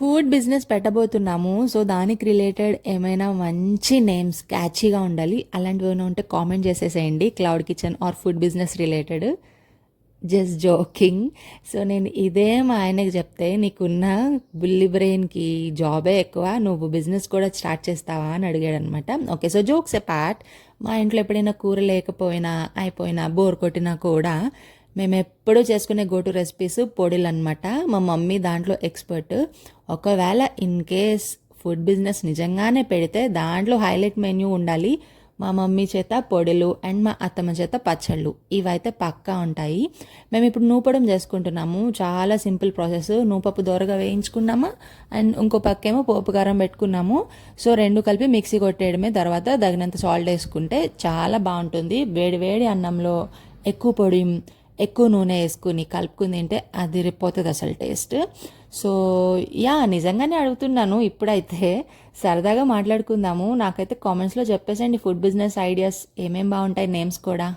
Food business పెట్టబోతున్నాము. So, దానికి related ఏమైనా మంచి నేమ్స్ క్యాచీగా ఉండాలి. అలాంటివి ఏమైనా ఉంటే కామెంట్ చేసేసేయండి. Cloud kitchen or food business related. Just joking. So, నేను ఇదే మా ఆయనకి చెప్తే, నీకున్న బుల్లి బ్రెయిన్కి జాబే ఎక్కువ, నువ్వు బిజినెస్ కూడా స్టార్ట్ చేస్తావా అని అడిగాడు అనమాట. Okay, so jokes a part. మా ఇంట్లో ఎప్పుడైనా కూర లేకపోయినా అయిపోయినా బోర్ కొట్టినా కూడా మేము ఎప్పుడూ చేసుకునే గో టు రెసిపీస్ పొడిలు అనమాట. మా మమ్మీ దాంట్లో ఎక్స్పర్ట్. ఒకవేళ ఇన్ కేస్ ఫుడ్ బిజినెస్ నిజంగానే పెడితే దాంట్లో హైలైట్ మెన్యూ ఉండాలి. మా మమ్మీ చేత పొడులు అండ్ మా అత్తమ్మ చేత పచ్చళ్ళు ఇవైతే పక్కా ఉంటాయి. మేము ఇప్పుడు నూపడం చేసుకుంటున్నాము. చాలా సింపుల్ ప్రాసెస్. నూపప్పు దోరగా వేయించుకున్నామా అండ్ ఇంకో పక్కేమో పోపు కారం పెట్టుకున్నాము. సో రెండు కలిపి మిక్సీ కొట్టేయడమే. తర్వాత తగినంత సాల్ట్ వేసుకుంటే చాలా బాగుంటుంది. వేడి వేడి అన్నంలో ఎక్కువ పొడి ఎక్కువ నూనె వేసుకుని కలుపుకుని తింటే అదిరిపోతుంది అసలు టేస్ట్. సో యా, నిజంగానే అడుగుతున్నాను. ఇప్పుడైతే సరదాగా మాట్లాడుకుందాము. నాకైతే కామెంట్స్లో చెప్పేసండి ఫుడ్ బిజినెస్ ఐడియాస్ ఏమేం బాగుంటాయి, నేమ్స్ కూడా.